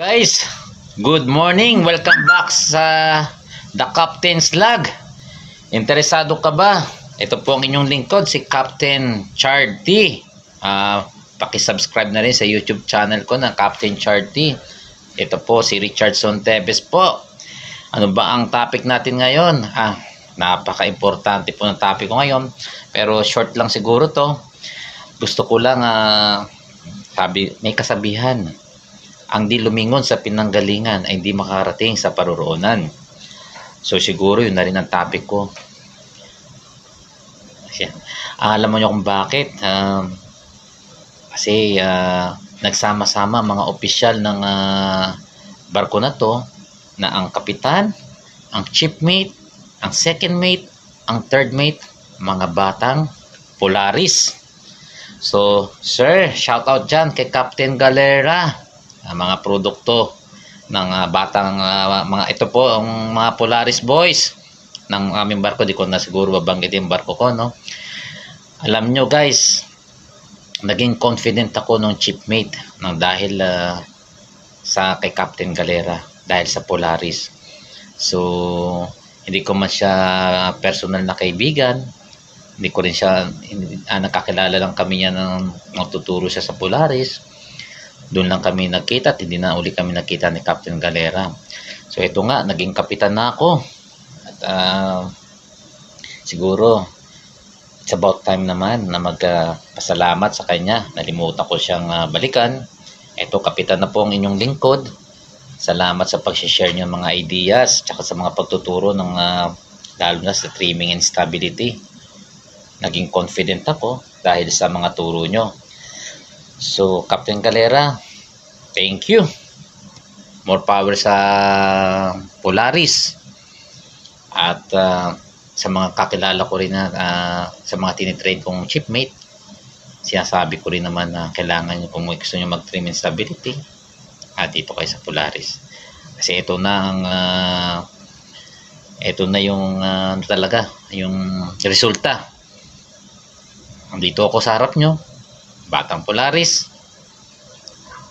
Guys, good morning. Welcome back sa The Captain's Log. Interesado ka ba? Ito po ang inyong lingkod, si Captain Chard T. Paki-subscribe na rin sa YouTube channel ko na Captain Chard T. Ito po si Richardson Teves po. Ano ba ang topic natin ngayon? Napaka-importante po ng topic ko ngayon. Pero short lang siguro to. Gusto ko lang, may kasabihan. Ang di lumingon sa pinanggalingan ay di makarating sa paruroonan. So siguro yun na rin ang topic ko. Alam mo nyo kung bakit? Kasi nagsama-sama mga opisyal ng barko na to, na ang kapitan, ang chief mate, ang second mate, ang third mate, mga batang Polaris. So sir, shout out dyan kay Captain Galera. Mga produkto ng batang mga ito po ang mga Polaris boys ng aming barko. Di ko na siguro babanggit yung barko ko, no? Alam nyo guys, naging confident ako nung shipmate dahil sa kay Captain Galera, dahil sa Polaris. So hindi ko man siya personal na kaibigan, hindi ko rin siya nakakilala lang kami niya nang magtuturo siya sa Polaris. Doon lang kami nagkita at hindi na uli kami nakita ni Captain Galera. So ito nga, naging kapitan na ako. At siguro, it's about time naman na magpasalamat sa kanya. Nalimutan ko siyang balikan. Ito, kapitan na po ang inyong lingkod. Salamat sa pag-share niyo mga ideas tsaka sa mga pagtuturo ng lalo na sa trimming and stability. Naging confident ako dahil sa mga turo nyo. So, Captain Galera, thank you. More power sa Polaris. At sa mga kakilala ko rin na sa mga tinitrain kong shipmate, sinasabi ko rin naman na kailangan nyo kung gusto nyo mag-trim and stability, dito kayo sa Polaris. Kasi ito na yung talaga, yung resulta. Dito ako sa harap nyo, batang Polaris,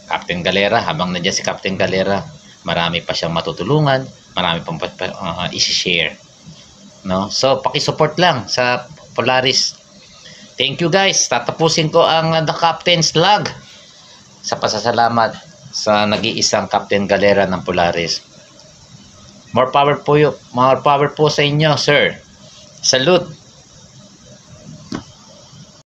Captain Galera. Habang nandiyan si Captain Galera, marami pa siyang matutulungan, marami pang i-share, no? So paki-support lang sa Polaris. Thank you guys. Tatapusin ko ang The Captain's Log sa pasasalamat sa nag-iisang Captain Galera ng Polaris. More power po sa inyo, sir. Salute.